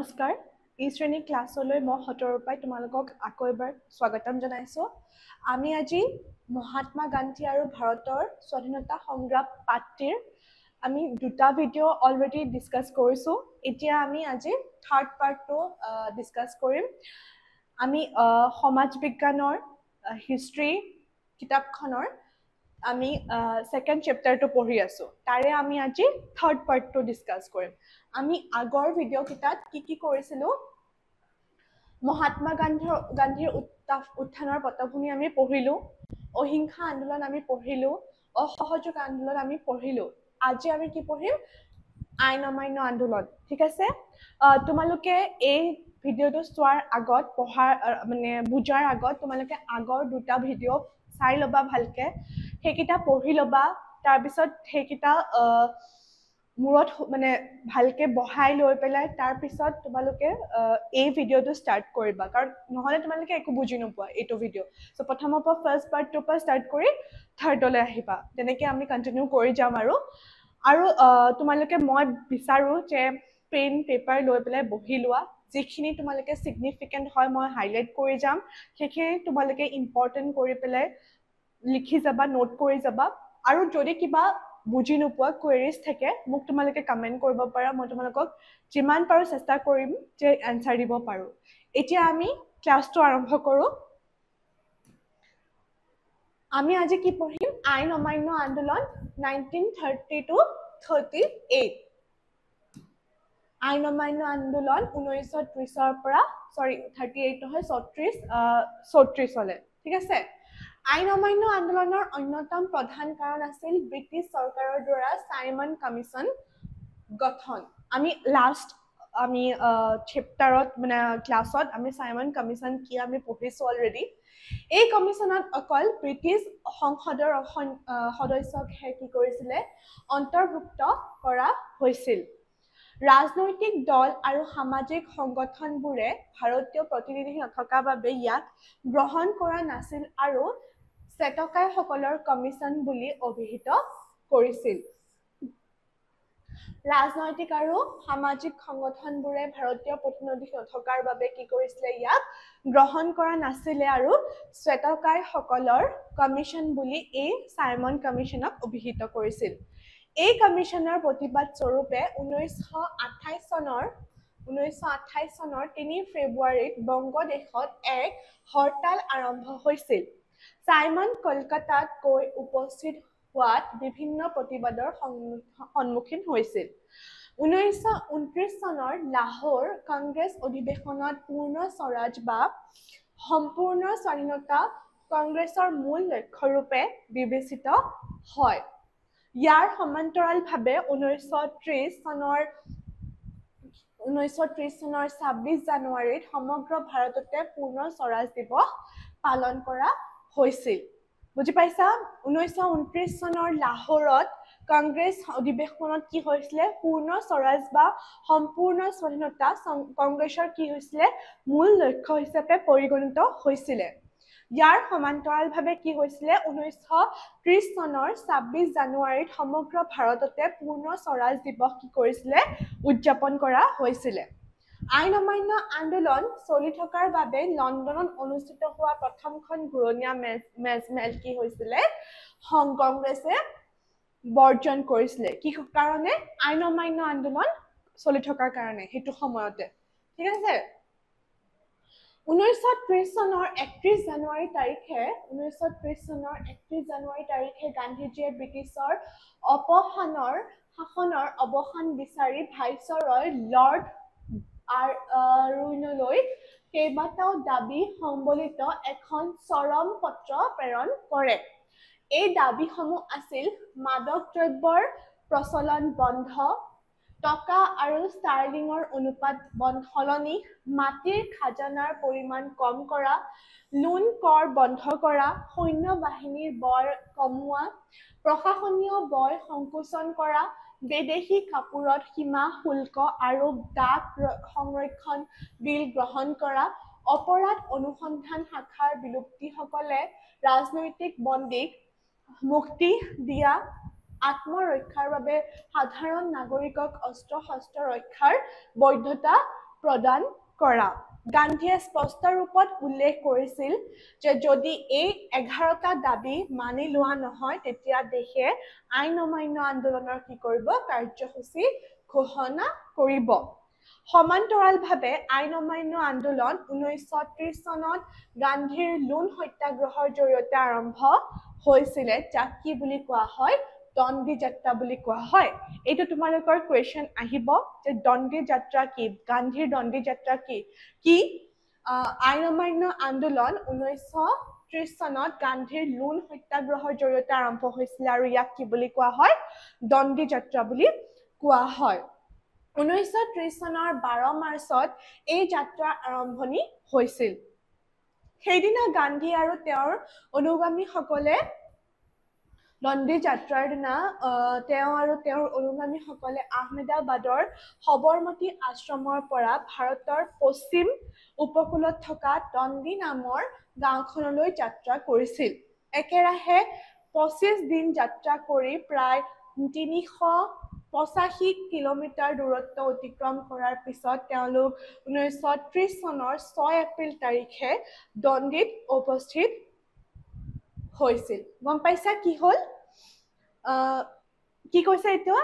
নমস্কাৰ এই শ্ৰেণী ক্লাছলৈ মই হতৰ পাই তোমালোকক আকৌ এবাৰ স্বাগতম জনাইছো আমি আজি মহাত্মা গান্ধী আৰু ভাৰতৰ স্বাধীনতা সংগ্ৰাম পাঠটিৰ আমি দুটা ভিডিও অলৰেডি ডিসকাস কৰিছো এতিয়া আমি আজি থাৰ্ড পাৰ্টটো ডিসকাস কৰিম আমি সমাজ বিজ্ঞানৰ হিষ্ট্ৰী কিতাপখনৰ আমি সেকেন্ড চ্যাপ্টাৰটো পঢ়ি আছো তাৰে আমি আজি থাৰ্ড পাৰ্টটো ডিসকাস কৰিম আমি আগৰ ভিডিও কিতাত কি কৰিছিলো মহাত্মা গান্ধীৰ উত্থানৰ পটভূমি আমি পঢ়িলো অহিংসা আন্দোলন আমি পঢ়িলো অসহযোগ আন্দোলন আমি পঢ়িলো আজি আমি কি পঢ়িম আইন অমান্য আন্দোলন ঠিক আছে তোমালোকে এই ভিডিওটো চোৱাৰ আগত পঢ়াৰ মানে বুজাৰ আগত তোমালোকে আগৰ দুটা ভিডিও চাই লবা ভালকে হেকিটা পঢ়ি লবা তাৰ পিছত হেকিটা মুৰত মানে ভালকে বহাই লৈ পেলাই তাৰ পিছত তোমালোকে এই ভিডিওটো স্টাৰ্ট কৰিবা কাৰণ নহলে তোমালোকে একো বুজি নোপোৱা এইটো ভিডিও সো প্ৰথমৰ পৰা ফাৰ্স্ট পাৰ্টটো পৰা স্টাৰ্ট কৰি থাৰ্ডলৈ আহিবা তেনেকৈ আমি কন্টিনিউ কৰি যাম আৰু তোমালোকে মই বিচাৰো যে পেন পেপাৰ লৈ পেলাই বহি লোৱা যিখিনি তোমালোকে সিগনিফিকেন্ট হয় মই হাইলাইট কৰি যাম সেইখিনি তোমালোকে ইম্পৰ্টেন্ট কৰি পেলাই লিখি যাবা নোট কৰি যাবা আৰু যদি কিবা বুজি নোপোৱা কোৱেৰিজ থাকে মোক তোমালোকে কমেন্ট কৰিব পাৰা মই তোমালোকক যিমান পাৰো চেষ্টা কৰিম যে আনসাৰ দিব পাৰো এতিয়া আমি ক্লাছটো আৰম্ভ কৰো আমি আজি কি পঢ়িম আইন অমান্য আন্দোলন 1930 to 38 আইন অমান্য আন্দোলন 1930 ৰ পৰা সৰি 38 নহয় 34 হলে ঠিক আছে আইন অমান্য আন্দোলনৰ অন্যতম প্ৰধান কাৰণ আছিল ব্ৰিটিছ চৰকাৰৰ দ্বাৰা সাইমন কমিশন গঠন আমি লাষ্ট আমি চ্যাপ্টাৰত মানে ক্লাছত আমি সাইমন কমিশন কি আমি পঢ়িছো অলৰেডি এই কমিশনত অকল ব্ৰিটিছ সংসদৰ সদস্যকহে কি কৰিছিলে অন্তৰ্ভুক্ত কৰা হৈছিল ৰাজনৈতিক দল আৰু সামাজিক সংগঠনবোৰে ভাৰতীয় প্ৰতিনিধি নথকা বাবে ইয়াক গ্ৰহণ কৰা নাছিল আৰু চেতকাইসকলৰ কমিশন বুলি অভিহিত কৰিছিল ৰাজনৈতিক আৰু সামাজিক সংগঠনবোৰে ভাৰতীয় প্ৰতিনিধি নথকাৰ বাবে কি কৰিছিলে ইয়াক গ্ৰহণ কৰা নাছিল আৰু চেতকাইসকলৰ কমিশন বুলি এই সাইমন কমিশনক অভিহিত কৰিছিল এই কমিশনৰ প্ৰতিবাদ স্বৰূপে 1928 চনৰ 3 ফেব্ৰুৱাৰীত বংগদেশত এক হৰতাল আৰম্ভ হৈছিল সাইমন কলকাতাত গৈ উপস্থিত হোৱাত বিভিন্ন প্ৰতিবাদৰ সন্মুখীন হৈছিল 1929 চনৰ লাহোৰ কংগ্ৰেছ অধিৱেশনত পূৰ্ণ স্বৰাজ বা সম্পূৰ্ণ স্বাধীনতা কংগ্ৰেছৰ মূল লক্ষ্য ৰূপে বিবেচিত হয় ইয়াৰ সমান্তৰালভাৱে 1930 চনৰ 26 জানুৱাৰীত সমগ্ৰ ভাৰততে পূৰ্ণ স্বৰাজ দিৱস পালন কৰা হৈছিল বুজি পাইছা 1929 চনৰ লাহোৰত কংগ্ৰেছ অধিৱেশনত কি হৈছিল পূৰ্ণ স্বৰাজ বা সম্পূৰ্ণ স্বাধীনতা কংগ্ৰেছৰ কি হৈছিল মূল লক্ষ্য হিচাপে পৰিগণিত হৈছিল ইয়াৰ সমান্তৰালভাৱে কি হৈছিল 1930 চনৰ 26 জানুৱাৰীত সমগ্ৰ ভাৰততে পূৰ্ণ স্বৰাজ দিৱস কি কৰিছিল উদযাপন কৰা হৈছিল আইন অমান্য আন্দোলন চলি থকাৰ বাবে লণ্ডনত অনুষ্ঠিত হোৱা প্ৰথমখন ঘূৰণীয়া মেজমেল কি হৈছিল কংগ্ৰেছে বৰ্জন কৰিছিল কি কাৰণে আইন অমান্য আন্দোলন চলি থকাৰ কাৰণে হেতু সময়তে ঠিক আছে 1930 চনৰ 31 জানুৱাৰী তাৰিখে গান্ধীজীয়ে ব্ৰিটিছৰ শাসনৰ অৱসান বিচাৰি ভাইসৰয় লৰ্ড আৰুইনলৈ কেইবাটাও দাবী সম্বলিত এখন চৰম পত্ৰ প্ৰেৰণ কৰে এই দাবীসমূহ আছিল মাদক দ্ৰব্যৰ প্ৰচলন বন্ধ টকা আৰু ষ্টাৰ্লিংৰ অনুপাত সলনি মাটিৰ খাজানাৰ পৰিমাণ কম কৰা লোন কৰ বন্ধ কৰা সৈন্য বাহিনীৰ বৰ কমোৱা প্ৰশাসনীয় বয় সংকোচন কৰা বিদেশী কাপোৰত সীমা শুল্ক আৰু ডাক সংৰক্ষণ বিল গ্ৰহণ কৰা অপৰাধ অনুসন্ধান শাখাৰ বিলুপ্তিসকলে ৰাজনৈতিক বন্দীক মুক্তি দিয়া আত্মৰক্ষাৰ বাবে সাধাৰণ নাগৰিকক অস্ত্ৰ শস্ত্ৰ ৰক্ষাৰ বৈধতা প্ৰদান কৰা গান্ধীয়ে স্পষ্ট ৰূপত উল্লেখ কৰিছিল যে যদি এই 11টা দাবী মানি লোৱা নহয় তেতিয়া দেশে আইন অমান্য আন্দোলনৰ কি কৰিব কাৰ্যসূচী ঘোষণা কৰিব সমান্তৰালভাৱে আইন অমান্য আন্দোলন 1930 চনত গান্ধীৰ লুণ সত্যাগ্ৰহৰ জৰিয়তে আৰম্ভ হৈছিল যাক কি বুলি কোৱা হয় দণ্ডি যাত্ৰা বুলি কোৱা হয় এইটো তোমালোকৰ কোৱেশ্চন আহিব যে দণ্ডি যাত্ৰা কি গান্ধীৰ দণ্ডি যাত্ৰা কি আইন অমান্য আন্দোলন 1930 চনত গান্ধীৰ লুণ সত্যাগ্ৰহৰ জৰিয়তে আৰম্ভ হৈছিল আৰু ইয়াক কি বুলি কোৱা হয় দণ্ডি যাত্ৰা বুলি কোৱা হয় 1930 চনৰ 12 মাৰ্চত এই যাত্ৰাৰ আৰম্ভণি হৈছিল সেইদিনা গান্ধী আৰু তেওঁৰ অনুগামীসকলে দণ্ডি যাত্ৰাৰ দিনা তেওঁ আৰু তেওঁৰ অনুগামীসকলে আহমেদাবাদৰ সবৰমতী আশ্ৰমৰ পৰা ভাৰতৰ পশ্চিম উপকূলত থকা দণ্ডি নামৰ গাঁওখনলৈ যাত্ৰা কৰিছিল একেৰাহে 25 দিন যাত্ৰা কৰি প্ৰায় 385 কিলোমিটাৰ দূৰত্ব অতিক্ৰম কৰাৰ পিছত তেওঁলোক 1930 চনৰ 6 এপ্ৰিল তাৰিখে দণ্ডিত উপস্থিত হৈছিল গম পাইছা কি হ'ল কি কৈছে এতিয়া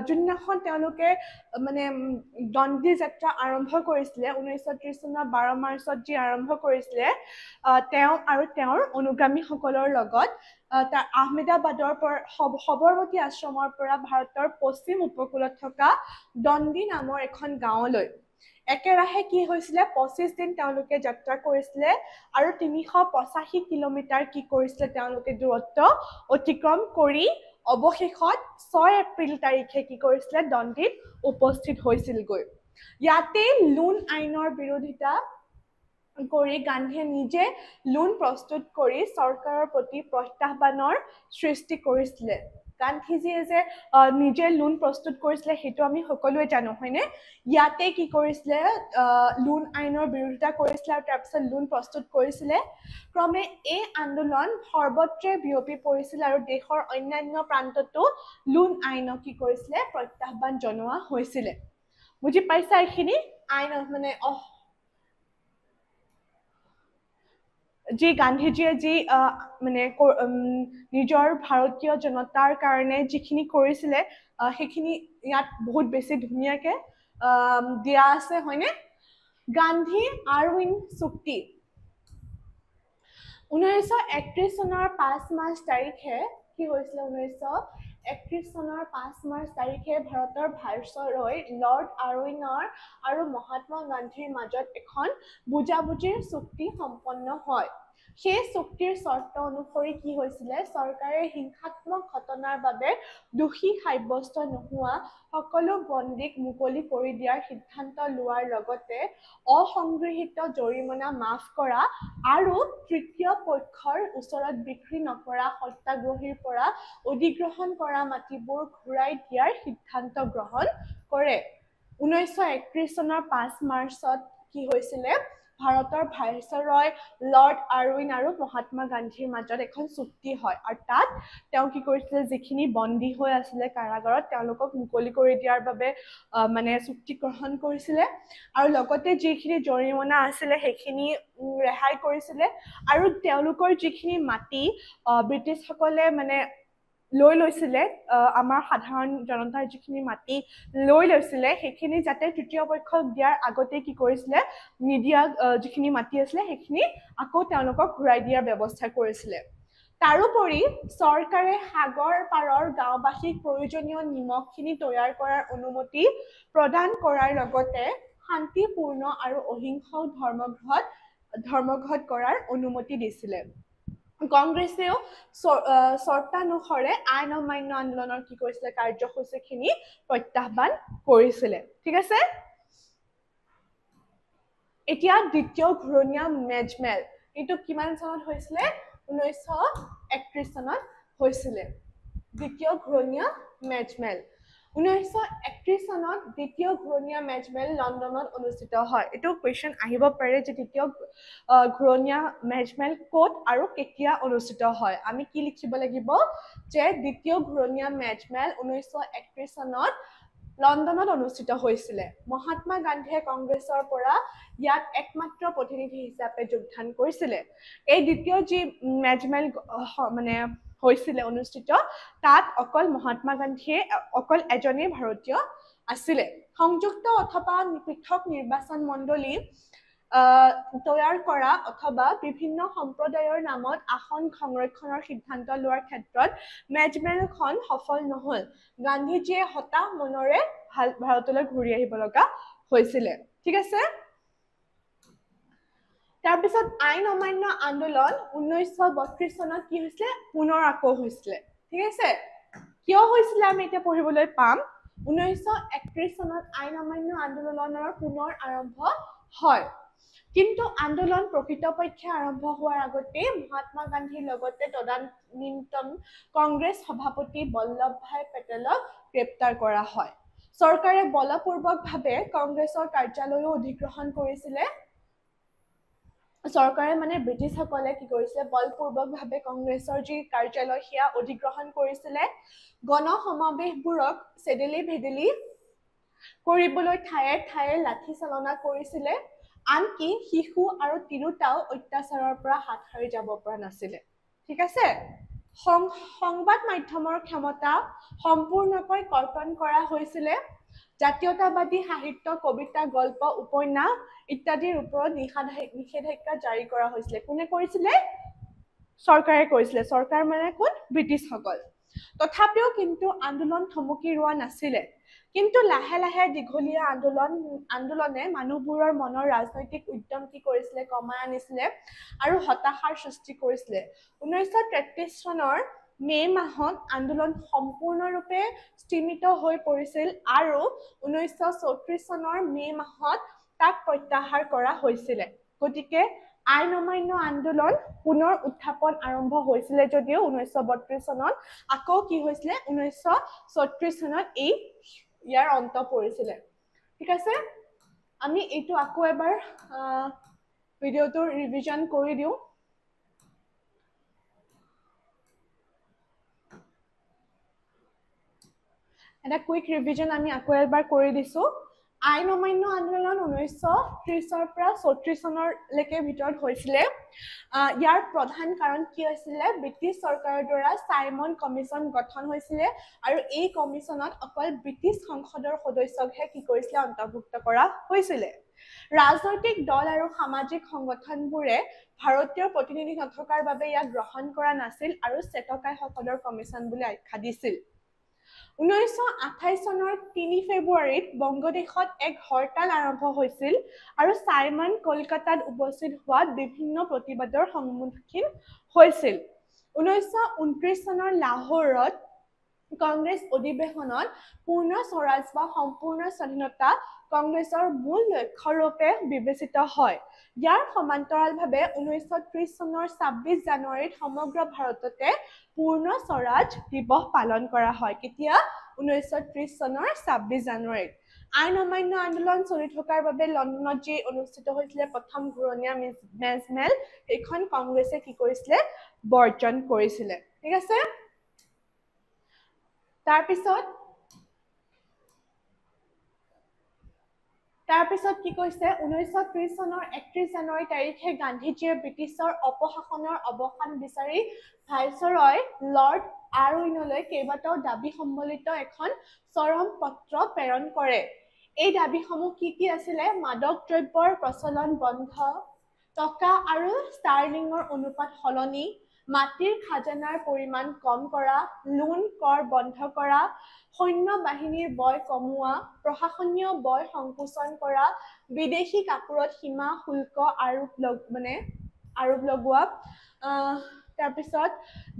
যোনদিনাখন তেওঁলোকে মানে দণ্ডি যাত্ৰা আৰম্ভ কৰিছিলে 1930 চনৰ 12 মাৰ্চত যি আৰম্ভ কৰিছিলে তেওঁ আৰু তেওঁৰ অনুগামীসকলৰ লগত আহমেদাবাদৰ পৰা সবৰমতী আশ্ৰমৰ পৰা ভাৰতৰ পশ্চিম উপকূলত থকা দণ্ডি নামৰ এখন গাঁৱলৈ একেৰাহে কি হৈছিলে 25 দিন তেওঁলোকে যাত্ৰা কৰিছিলে আৰু 385 কিলোমিটাৰ কি কৰিছিলে তেওঁলোকে দূৰত্ব অতিক্ৰম কৰি অৱশেষত 6 এপ্ৰিল তাৰিখে কি কৰিছিলে দণ্ডিত উপস্থিত হৈছিলগৈ ইয়াতে লুণ আইনৰ বিৰোধিতা কৰি গান্ধীয়ে নিজে লুণ প্ৰস্তুত কৰি চৰকাৰৰ প্ৰতি প্ৰত্যাহ্বানৰ সৃষ্টি কৰিছিলে গান্ধীজীয়ে যে নিজে লুণ প্ৰস্তুত কৰিছিলে সেইটো আমি সকলোৱে জানো হয়নে ইয়াতে কি কৰিছিলে লুণ আইনৰ বিৰোধিতা কৰিছিলে আৰু তাৰপিছত লুণ প্ৰস্তুত কৰিছিলে ক্ৰমে এই আন্দোলন সৰ্বত্ৰে বিয়পি পৰিছিল আৰু দেশৰ অন্যান্য প্ৰান্ততো লুণ আইনক কি কৰিছিলে প্ৰত্যাহ্বান জনোৱা হৈছিলে বুজি পাইছা এইখিনি আইন মানে যি গান্ধীজীয়ে যি মানে নিজৰ ভাৰতীয় জনতাৰ কাৰণে যিখিনি কৰিছিলে সেইখিনি ইয়াত বহুত বেছি ধুনীয়াকে দিয়া আছে হয়নে গান্ধী আৰউইন চুক্তি 1931 চনৰ 5 মাৰ্চ তাৰিখে কি হৈছিলে 1931 চনৰ 5 মাৰ্চ তাৰিখে ভাৰতৰ ভাইছৰয় লৰ্ড আৰউইনৰ আৰু মহাত্মা গান্ধীৰ মাজত এখন বুজাবুজিৰ চুক্তি সম্পন্ন হয় সেই চুক্তিৰ চৰ্ত অনুসৰি কি হৈছিলে চৰকাৰে হিংসাত্মক ঘটনাৰ বাবে দোষী সাব্যস্ত নোহোৱা সকলো বন্দীক মুকলি কৰি দিয়াৰ সিদ্ধান্ত লোৱাৰ লগতে অসংগৃহীত জৰিমনা মাফ কৰা আৰু তৃতীয় পক্ষৰ ওচৰত বিক্ৰী নকৰা সত্যাগ্ৰহীৰ পৰা অধিগ্ৰহণ কৰা মাটিবোৰ ঘূৰাই দিয়াৰ সিদ্ধান্ত গ্ৰহণ কৰে 1931 চনৰ 5 মাৰ্চত কি হৈছিলে ভাৰতৰ ভাইছৰয় লৰ্ড আৰউইন আৰু মহাত্মা গান্ধীৰ মাজত এখন চুক্তি হয় আৰু তাত তেওঁ কি কৰিছিলে যিখিনি বন্দী হৈ আছিলে কাৰাগাৰত তেওঁলোকক মুকলি কৰি দিয়াৰ বাবে মানে চুক্তি গ্ৰহণ কৰিছিলে আৰু লগতে যিখিনি জৰিমনা আছিলে সেইখিনি ৰেহাই কৰিছিলে আৰু তেওঁলোকৰ যিখিনি মাটি ব্ৰিটিছসকলে মানে লৈ লৈছিলে আমাৰ সাধাৰণ জনতাৰ যিখিনি মাটি লৈ লৈছিলে সেইখিনি যাতে তৃতীয় পক্ষক দিয়াৰ আগতে কি কৰিছিলে নিদিয়া যিখিনি মাটি আছিলে সেইখিনি আকৌ তেওঁলোকক ঘূৰাই দিয়াৰ ব্যৱস্থা কৰিছিলে তাৰোপৰি চৰকাৰে সাগৰ পাৰৰ গাঁওবাসীক প্ৰয়োজনীয় নিমখখিনি তৈয়াৰ কৰাৰ অনুমতি প্ৰদান কৰাৰ লগতে শান্তিপূৰ্ণ আৰু অহিংস ধৰ্মঘট কৰাৰ অনুমতি দিছিলে কংগ্ৰেছেও চৰ্তানুসাৰে আইন অমান্য আন্দোলনৰ কি কৰিছিলে কাৰ্যসূচীখিনি প্ৰত্যাহ্বান কৰিছিলে ঠিক আছে এতিয়া দ্বিতীয় ঘূৰণীয়া মেজমেল এইটো কিমান চনত হৈছিলে 1931 চনত হৈছিলে দ্বিতীয় ঘূৰণীয়া মেজমেল 1931 চনত দ্বিতীয় ঘূৰণীয়া মেজমেল লণ্ডনত অনুষ্ঠিত হয় এইটো কোৱেশ্চন আহিব পাৰে যে দ্বিতীয় ঘূৰণীয়া মেজমেল ক'ত আৰু কেতিয়া অনুষ্ঠিত হয় আমি কি লিখিব লাগিব যে দ্বিতীয় ঘূৰণীয়া মেজমেল 1931 চনত লণ্ডনত অনুষ্ঠিত হৈছিলে মহাত্মা গান্ধীয়ে কংগ্ৰেছৰ পৰা ইয়াত একমাত্ৰ প্ৰতিনিধি হিচাপে যোগদান কৰিছিলে এই দ্বিতীয় যি মেজমেল মানে হৈছিলে অনুষ্ঠিত তাত অকল মহাত্মা গান্ধীয়ে অকল এজনেই ভাৰতীয় আছিলে সংযুক্ত অথবা পৃথক নিৰ্বাচন মণ্ডলী তৈয়াৰ কৰা অথবা বিভিন্ন সম্প্ৰদায়ৰ নামত আসন সংৰক্ষণৰ সিদ্ধান্ত লোৱাৰ ক্ষেত্ৰত মেজমেলখন সফল নহল গান্ধীজীয়ে হতাশ মনেৰে ভাৰতলৈ ঘূৰি আহিব লগা হৈছিলে ঠিক আছে তাৰপিছত আইন অমান্য আন্দোলন 1932 চনত কি হৈছিলে পুনৰ আকৌ হৈছিলে ঠিক আছে কিয় হৈছিলে আমি এতিয়া পঢ়িবলৈ পাম 1931 চনত আইন অমান্য আন্দোলনৰ পুনৰ আৰম্ভ হয় কিন্তু আন্দোলন প্ৰকৃতপক্ষে আৰম্ভ হোৱাৰ আগতে মহাত্মা গান্ধীৰ লগতে তদানীন্তন কংগ্ৰেছ সভাপতি বল্লভ ভাই পেটেলক গ্ৰেপ্তাৰ কৰা হয় চৰকাৰে বলপূৰ্বকভাৱে কংগ্ৰেছৰ কাৰ্যালয়ও অধিগ্ৰহণ কৰিছিলে চৰকাৰে মানে ব্ৰিটিছসকলে কি কৰিছিলে বলপূৰ্বকভাৱে কংগ্ৰেছৰ যি কাৰ্যালয় সেয়া অধিগ্ৰহণ কৰিছিলে গণ সমাৱেশবোৰক চেদেলি ভেদেলি কৰিবলৈ ঠায়ে ঠায়ে লাঠি চালনা কৰিছিলে আনকি শিশু আৰু তিৰোতাও অত্যাচাৰৰ পৰা হাত সাৰি যাব পৰা নাছিলে ঠিক আছে সংবাদ মাধ্যমৰ ক্ষমতা সম্পূৰ্ণকৈ কৰ্তন কৰা হৈছিলে জাতীয়তাবাদী সাহিত্য কবিতা গল্প উপন্যাস ইত্যাদিৰ ওপৰত নিষেধাজ্ঞা জাৰি কৰা হৈছিলে কোনে কৰিছিলে চৰকাৰে কৰিছিলে চৰকাৰ মানে কোন ব্ৰিটিছসকল তথাপিও কিন্তু আন্দোলন থমকি ৰোৱা নাছিলে কিন্তু লাহে লাহে দীঘলীয়া আন্দোলনে মানুহবোৰৰ মনৰ ৰাজনৈতিক উদ্যম কি কৰিছিলে কমাই আনিছিলে আৰু হতাশাৰ সৃষ্টি কৰিছিলে 1933 চনৰ মে মাহত আন্দোলন সম্পূৰ্ণৰূপে স্থিমিত হৈ পৰিছিল আৰু 1934 চনৰ মে মাহত তাক প্ৰত্যাহাৰ কৰা হৈছিলে গতিকে আইন অমান্য আন্দোলন পুনৰ উত্থাপন আৰম্ভ হৈছিলে যদিও 1932 চনত আকৌ কি হৈছিলে 1934 চনত এই ইয়াৰ অন্ত পৰিছিলে ঠিক আছে আমি এইটো আকৌ এবাৰ ভিডিওটো ৰিভিজন কৰি দিও এটা কুইক ৰিভিজন আমি আকৌ এবাৰ কৰি দিছো আইন অমান্য আন্দোলন 1930 পৰা 34 চনলৈকে ভিতৰত হৈছিলে ইয়াৰ প্ৰধান কাৰণ কি হৈছিলে ব্ৰিটিছ চৰকাৰৰ দ্বাৰা সাইমন কমিছন গঠন হৈছিলে আৰু এই কমিছনত অকল ব্ৰিটিছ সংসদৰ সদস্যকহে কি কৰিছিলে অন্তৰ্ভুক্ত কৰা হৈছিলে ৰাজনৈতিক দল আৰু সামাজিক সংগঠনবোৰে ভাৰতীয় প্ৰতিনিধি নথকাৰ বাবে ইয়াক গ্ৰহণ কৰা নাছিল আৰু চেটকাইসকলৰ কমিছন বুলি আখ্যা দিছিল 1928 চনৰ 3 ফেব্ৰুৱাৰীত বংগদেশত এক হৰতাল আৰম্ভ হৈছিল আৰু সাইমন কলকাতাত উপস্থিত হোৱাত বিভিন্ন প্ৰতিবাদৰ সন্মুখীন হৈছিল 1929 চনৰ লাহোৰত কংগ্ৰেছ অধিৱেশনত পূৰ্ণ স্বৰাজ বা সম্পূৰ্ণ স্বাধীনতা কংগ্ৰেছৰ মূল লক্ষ্যৰূপে বিবেচিত হয় ইয়াৰ সমান্তৰালভাৱে 1930 চনৰ 26 জানুৱাৰীত সমগ্ৰ ভাৰততে পূৰ্ণ স্বৰাজ দিৱস পালন কৰা হয় কেতিয়া 1930 চনৰ 26 জানুৱাৰীত আইন অমান্য আন্দোলন চলি থকাৰ বাবে লণ্ডনত যি অনুষ্ঠিত হৈছিলে প্ৰথম ঘূৰণীয়া মেজমেল এইখন কংগ্ৰেছে কি কৰিছিলে বৰ্জন কৰিছিলে ঠিক আছে তাৰপিছত কি কৈছে 1930 চনৰ 31 জানুৱাৰী তাৰিখে গান্ধীজীয়ে ব্ৰিটিছৰ অপশাসনৰ অৱসান বিচাৰি ভাইসৰয় লৰ্ড আৰউইনলৈ কেইবাটাও দাবী সম্বলিত এখন চৰম পত্ৰ প্ৰেৰণ কৰে এই দাবীসমূহ কি আছিলে মাদক দ্ৰব্যৰ প্ৰচলন বন্ধ টকা আৰু ষ্টাৰ্লিংৰ অনুপাত সলনি মাটিৰ খাজানাৰ পৰিমাণ কম কৰা লোন কৰ বন্ধ কৰা সৈন্য বাহিনীৰ বয় কমোৱা প্ৰশাসনীয় বয় সংকোচন কৰা বিদেশী কাপোৰত সীমা শুল্ক আৰোপ লগোৱা তাৰপিছত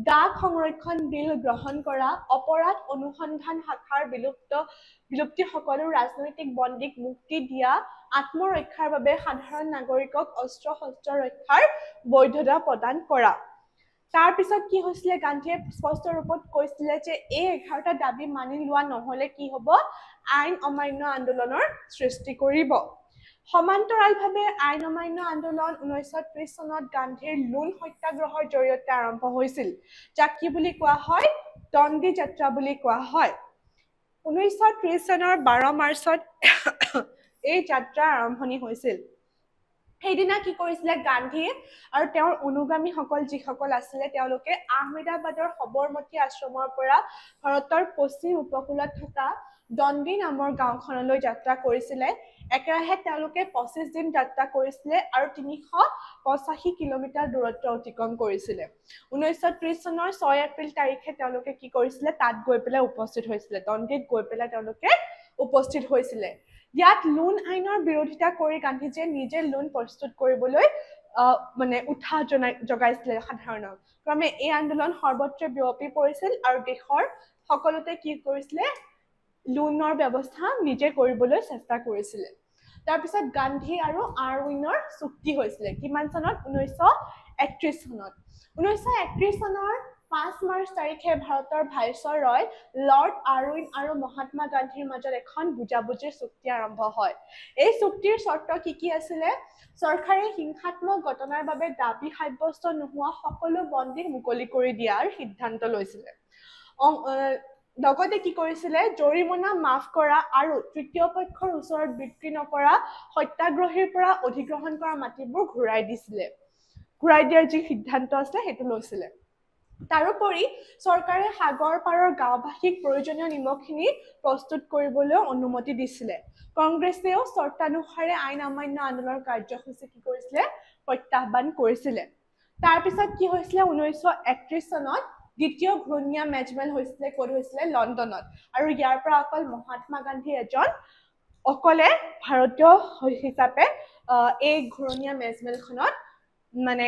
ডাক সংৰক্ষণ বিল গ্ৰহণ কৰা অপৰাধ অনুসন্ধান শাখাৰ বিলুপ্তি সকলো ৰাজনৈতিক বন্দীক মুক্তি দিয়া আত্মৰক্ষাৰ বাবে সাধাৰণ নাগৰিকক অস্ত্ৰ শস্ত্ৰ ৰক্ষাৰ বৈধতা প্ৰদান কৰা তাৰপিছত কি হৈছিলে গান্ধীয়ে স্পষ্ট ৰূপত কৈছিলে যে এই 11টা দাবী মানি লোৱা নহলে কি হ'ব আইন অমান্য আন্দোলনৰ সৃষ্টি কৰিব সমান্তৰালভাৱে আইন অমান্য আন্দোলন 1930 চনত গান্ধীৰ লোন সত্যাগ্ৰহৰ জৰিয়তে আৰম্ভ হৈছিল যাক কি বুলি কোৱা হয় দণ্ডি যাত্ৰা বুলি কোৱা হয় 1930 চনৰ 12 মাৰ্চত এই যাত্ৰা আৰম্ভণি হৈছিল। সেইদিনা কি কৰিছিলে গান্ধী আৰু তেওঁৰ অনুগামীসকল যিসকল আছিলে তেওঁলোকে আহমেদাবাদৰ সবৰমতী আশ্ৰমৰ পৰা ভাৰতৰ পশ্চিম উপকূলত থকা দণ্ডি নামৰ গাঁওখনলৈ যাত্ৰা কৰিছিলে। একেৰাহে তেওঁলোকে 25 দিন যাত্ৰা কৰিছিলে আৰু 385 কিলোমিটাৰ দূৰত্ব অতিক্ৰম কৰিছিলে। 1930 চনৰ 6 এপ্ৰিল তাৰিখে তেওঁলোকে কি কৰিছিলে তাত গৈ পেলাই উপস্থিত হৈছিলে, দণ্ডিত গৈ পেলাই তেওঁলোকে উপস্থিত হৈছিলে। ইয়াত লোন আইনৰ বিৰোধিতা কৰি গান্ধীজীয়ে নিজে লোন প্ৰস্তুত কৰিবলৈ মানে উৎসাহ জগাইছিলে সাধাৰণক। ক্ৰমে এই আন্দোলন সৰ্বত্ৰ বিয়পি পৰিছিল আৰু দেশৰ সকলোতে কি কৰিছিলে লোনৰ ব্যৱস্থা নিজে কৰিবলৈ চেষ্টা কৰিছিলে। তাৰপিছত গান্ধী আৰু আৰউইনৰ চুক্তি হৈছিলে কিমান চনত? 1931 চনত। 1931 চনৰ 5 মাৰ্চ তাৰিখে ভাৰতৰ ভাইচৰয় লৰ্ড আৰউইন আৰু মহাত্মা গান্ধীৰ মাজত এখন বুজাবুজিৰ চুক্তি আৰম্ভ হয়। এই চুক্তিৰ চৰ্ত কি আছিলে? চৰকাৰে হিংসাত্মক ঘটনাৰ বাবে দাবী সাব্যস্ত নোহোৱা সকলো বন্দীক মুকলি কৰি দিয়াৰ সিদ্ধান্ত লৈছিলে। লগতে কি কৰিছিলে? জৰিমনা মাফ কৰা আৰু তৃতীয় পক্ষৰ ওচৰত বিক্ৰী নকৰা সত্যাগ্ৰহীৰ পৰা অধিগ্ৰহণ কৰা মাটিবোৰ ঘূৰাই দিছিলে। ঘূৰাই দিয়াৰ যি সিদ্ধান্ত আছিলে সেইটো লৈছিলে। তাৰোপৰি চৰকাৰে সাগৰ পাৰৰ গাঁওবাসীক প্ৰয়োজনীয় নিমখখিনি প্ৰস্তুত কৰিবলৈ অনুমতি দিছিলে। কংগ্ৰেছেও চৰ্তানুসাৰে আইন অমান্য আন্দোলনৰ কাৰ্যসূচী কি কৰিছিলে? প্ৰত্যাহ্বান কৰিছিলে। তাৰপিছত কি হৈছিলে? 1931 চনত দ্বিতীয় ঘূৰণীয়া মেজমেল হৈছিলে। ক'ত হৈছিলে? লণ্ডনত। আৰু ইয়াৰ পৰা অকল মহাত্মা গান্ধী এজন অকলে ভাৰতীয় হিচাপে এই ঘূৰণীয়া মেজমেলখনত মানে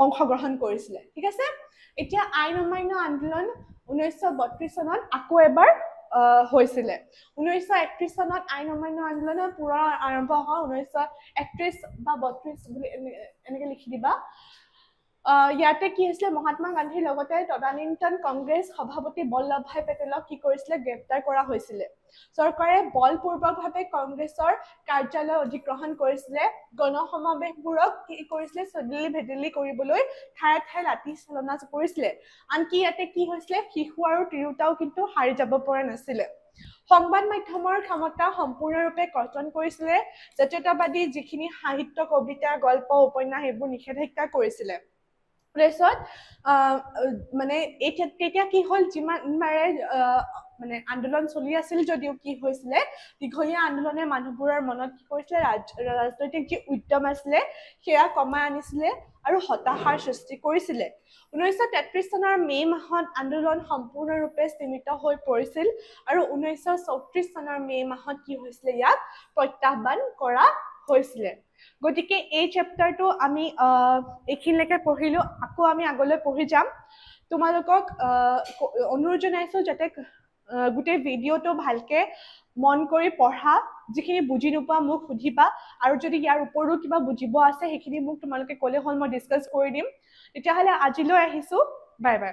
অংশগ্ৰহণ কৰিছিলে। ঠিক আছে। এতিয়া আইন অমান্য আন্দোলন 1932 চনত আকৌ এবাৰ হৈছিলে। 1931 চনত আইন অমান্য আন্দোলনৰ পুৰা আৰম্ভ হয়। 1931 বা 32 বুলি এনেকে লিখি দিবা। ইয়াতে কি হৈছিলে? মহাত্মা গান্ধীৰ লগতে তদানীন্তন কংগ্ৰেছ সভাপতি বল্লভ ভাই পেটেলক কি কৰিছিলে? গ্ৰেপ্তাৰ কৰা হৈছিলে। চৰকাৰে বলপূৰ্বকভাৱে কংগ্ৰেছৰ কাৰ্যালয় অধিগ্ৰহণ কৰিছিলে। গণসমাৱেশবোৰক কি কৰিছিলে? চদিলি ভেদিলি কৰিবলৈ ঠায়ে ঠায়ে লাঠি চালনা কৰিছিলে। আনকি ইয়াতে কি হৈছিলে? শিশু আৰু তিৰোতাও কিন্তু সাৰি যাব পৰা নাছিলে। সংবাদ মাধ্যমৰ ক্ষমতা সম্পূৰ্ণৰূপে কৰ্তন কৰিছিলে। জাতীয়তাবাদী যিখিনি সাহিত্য, কবিতা, গল্প, উপন্যাস এইবোৰ নিষেধাজ্ঞা কৰিছিলে। তাৰপিছত মানে তেতিয়া কি হ'ল? যিমান বাৰে মানে আন্দোলন চলি আছিল যদিও কি হৈছিলে? দীঘলীয়া আন্দোলনে মানুহবোৰৰ মনত কি কৰিছিলে? ৰাজনৈতিক যি উদ্যম আছিলে সেয়া কমাই আনিছিলে আৰু হতাশাৰ সৃষ্টি কৰিছিলে। 1933 চনৰ মে' মাহত আন্দোলন সম্পূৰ্ণৰূপে স্তীমিত হৈ পৰিছিল আৰু 1934 চনৰ মে' মাহত কি হৈছিলে? ইয়াক প্ৰত্যাহ্বান কৰা হৈছিলে। গতিকে এই চেপ্টাৰটো আমি এইখিনিলৈকে পঢ়িলো। আকৌ আমি আগলৈ পঢ়ি যাম। তোমালোকক অনুৰোধ জনাইছো যাতে গোটেই ভিডিঅ'টো ভালকে মন কৰি পঢ়া। যিখিনি বুজি নোপোৱা মোক সুধিবা আৰু যদি ইয়াৰ ওপৰো কিবা বুজিব আছে সেইখিনি মোক তোমালোকে ক'লে হ'ল, মই ডিছকাছ কৰি দিম। তেতিয়াহ'লে আজিলৈ আহিছো। Bye bye.